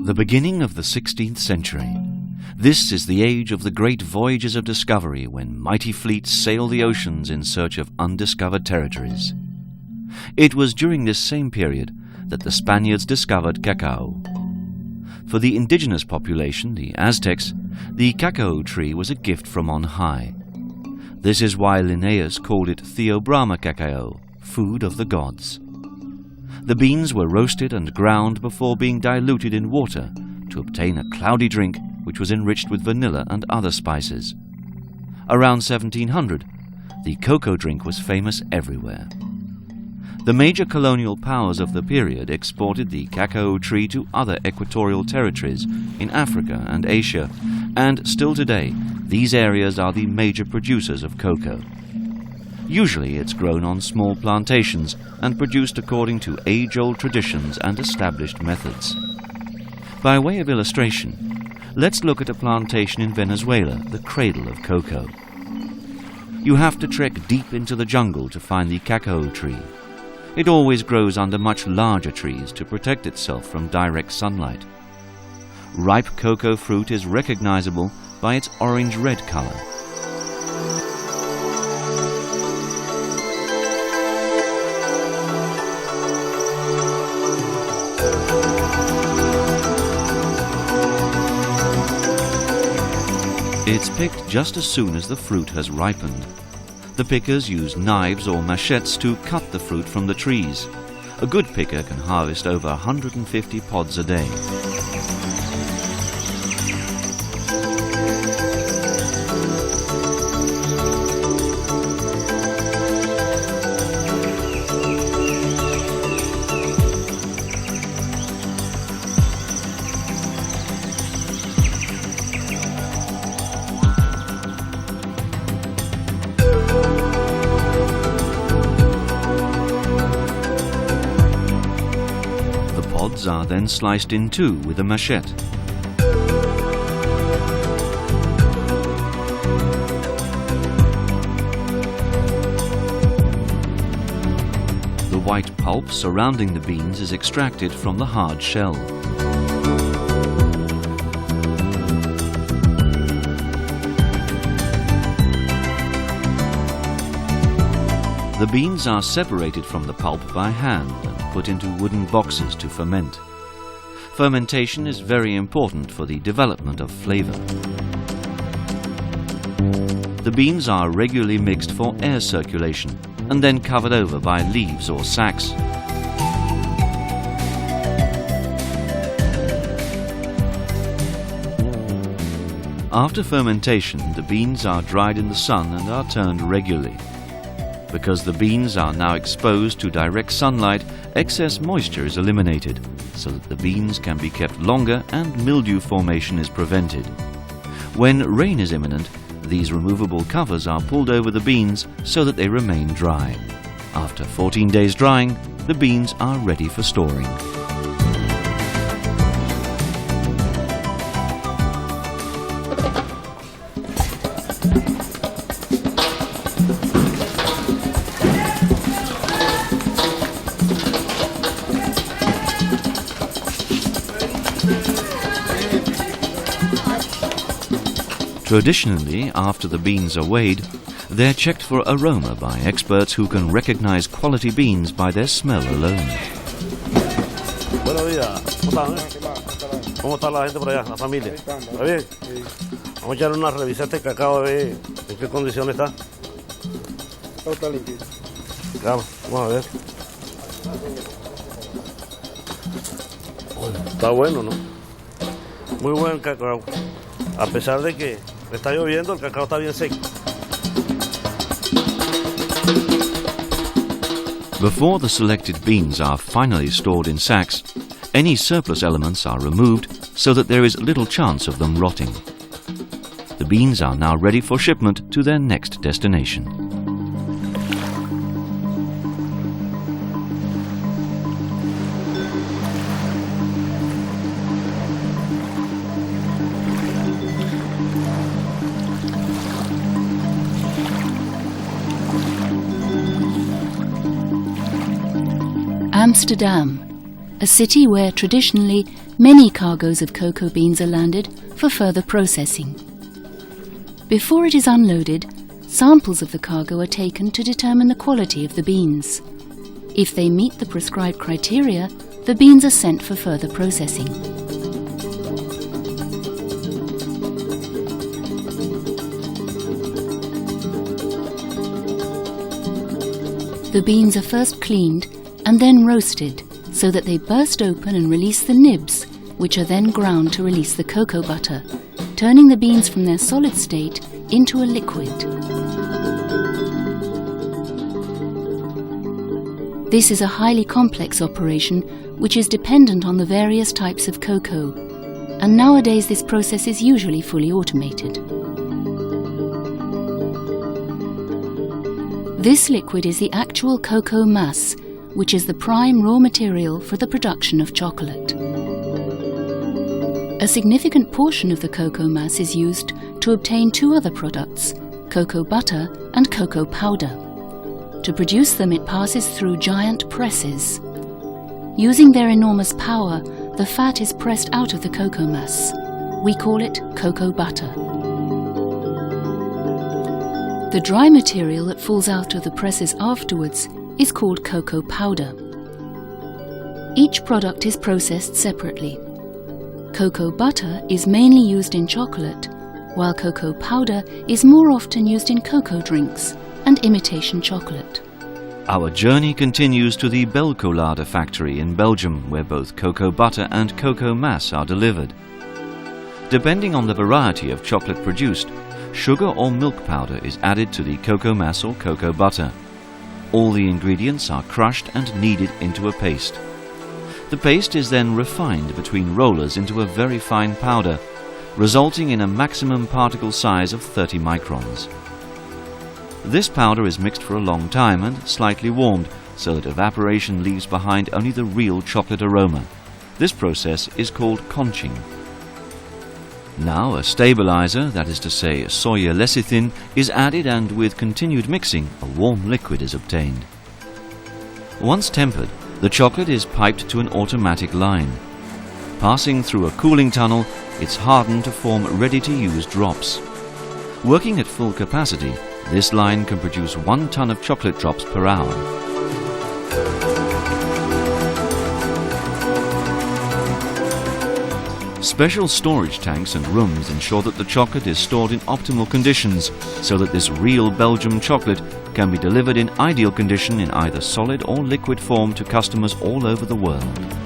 The beginning of the 16th century. This is the age of the great voyages of discovery when mighty fleets sail the oceans in search of undiscovered territories. It was during this same period that the Spaniards discovered cacao. For the indigenous population, the Aztecs, the cacao tree was a gift from on high. This is why Linnaeus called it Theobroma cacao, food of the gods. The beans were roasted and ground before being diluted in water to obtain a cloudy drink which was enriched with vanilla and other spices. Around 1700, the cocoa drink was famous everywhere. The major colonial powers of the period exported the cacao tree to other equatorial territories in Africa and Asia, and still today, these areas are the major producers of cocoa. Usually it's grown on small plantations and produced according to age-old traditions and established methods. By way of illustration, let's look at a plantation in Venezuela, the cradle of cocoa. You have to trek deep into the jungle to find the cacao tree. It always grows under much larger trees to protect itself from direct sunlight. Ripe cocoa fruit is recognizable by its orange-red color. It's picked just as soon as the fruit has ripened. The pickers use knives or machetes to cut the fruit from the trees. A good picker can harvest over 150 pods a day. Are then sliced in two with a machete. The white pulp surrounding the beans is extracted from the hard shell. The beans are separated from the pulp by hand and put into wooden boxes to ferment. Fermentation is very important for the development of flavor. The beans are regularly mixed for air circulation and then covered over by leaves or sacks. After fermentation, the beans are dried in the sun and are turned regularly. Because the beans are now exposed to direct sunlight, excess moisture is eliminated, so that the beans can be kept longer and mildew formation is prevented. When rain is imminent, these removable covers are pulled over the beans so that they remain dry. After 14 days drying, the beans are ready for storing. Traditionally, after the beans are weighed, they're checked for aroma by experts who can recognize quality beans by their smell alone. Buenos días, ¿cómo están? ¿Cómo está la gente por allá, la familia? ¿Está bien? Vamos a echarle una revisada a este cacao a ver en qué condición está. Está limpio. Vamos a ver. Está bueno, ¿no? Muy buen cacao. A pesar de que está lloviendo, el cacao está bien seco. Before the selected beans are finally stored in sacks, any surplus elements are removed so that there is little chance of them rotting. The beans are now ready for shipment to their next destination. Amsterdam, a city where traditionally many cargoes of cocoa beans are landed for further processing. Before it is unloaded, samples of the cargo are taken to determine the quality of the beans. If they meet the prescribed criteria, the beans are sent for further processing. The beans are first cleaned and then roasted so that they burst open and release the nibs, which are then ground to release the cocoa butter, turning the beans from their solid state into a liquid. This is a highly complex operation which is dependent on the various types of cocoa, and nowadays this process is usually fully automated. This liquid is the actual cocoa mass, which is the prime raw material for the production of chocolate. A significant portion of the cocoa mass is used to obtain two other products, cocoa butter and cocoa powder. To produce them, it passes through giant presses. Using their enormous power, the fat is pressed out of the cocoa mass. We call it cocoa butter. The dry material that falls out of the presses afterwards is called cocoa powder. Each product is processed separately. Cocoa butter is mainly used in chocolate, while cocoa powder is more often used in cocoa drinks and imitation chocolate. Our journey continues to the Belcolade factory in Belgium, where both cocoa butter and cocoa mass are delivered. Depending on the variety of chocolate produced, sugar or milk powder is added to the cocoa mass or cocoa butter. All the ingredients are crushed and kneaded into a paste. The paste is then refined between rollers into a very fine powder, resulting in a maximum particle size of 30 microns. This powder is mixed for a long time and slightly warmed, so that evaporation leaves behind only the real chocolate aroma. This process is called conching. Now a stabilizer, that is to say soya lecithin, is added, and with continued mixing a warm liquid is obtained. Once tempered, the chocolate is piped to an automatic line. Passing through a cooling tunnel, it's hardened to form ready-to-use drops. Working at full capacity, this line can produce 1 ton of chocolate drops per hour. Special storage tanks and rooms ensure that the chocolate is stored in optimal conditions, so that this real Belgium chocolate can be delivered in ideal condition in either solid or liquid form to customers all over the world.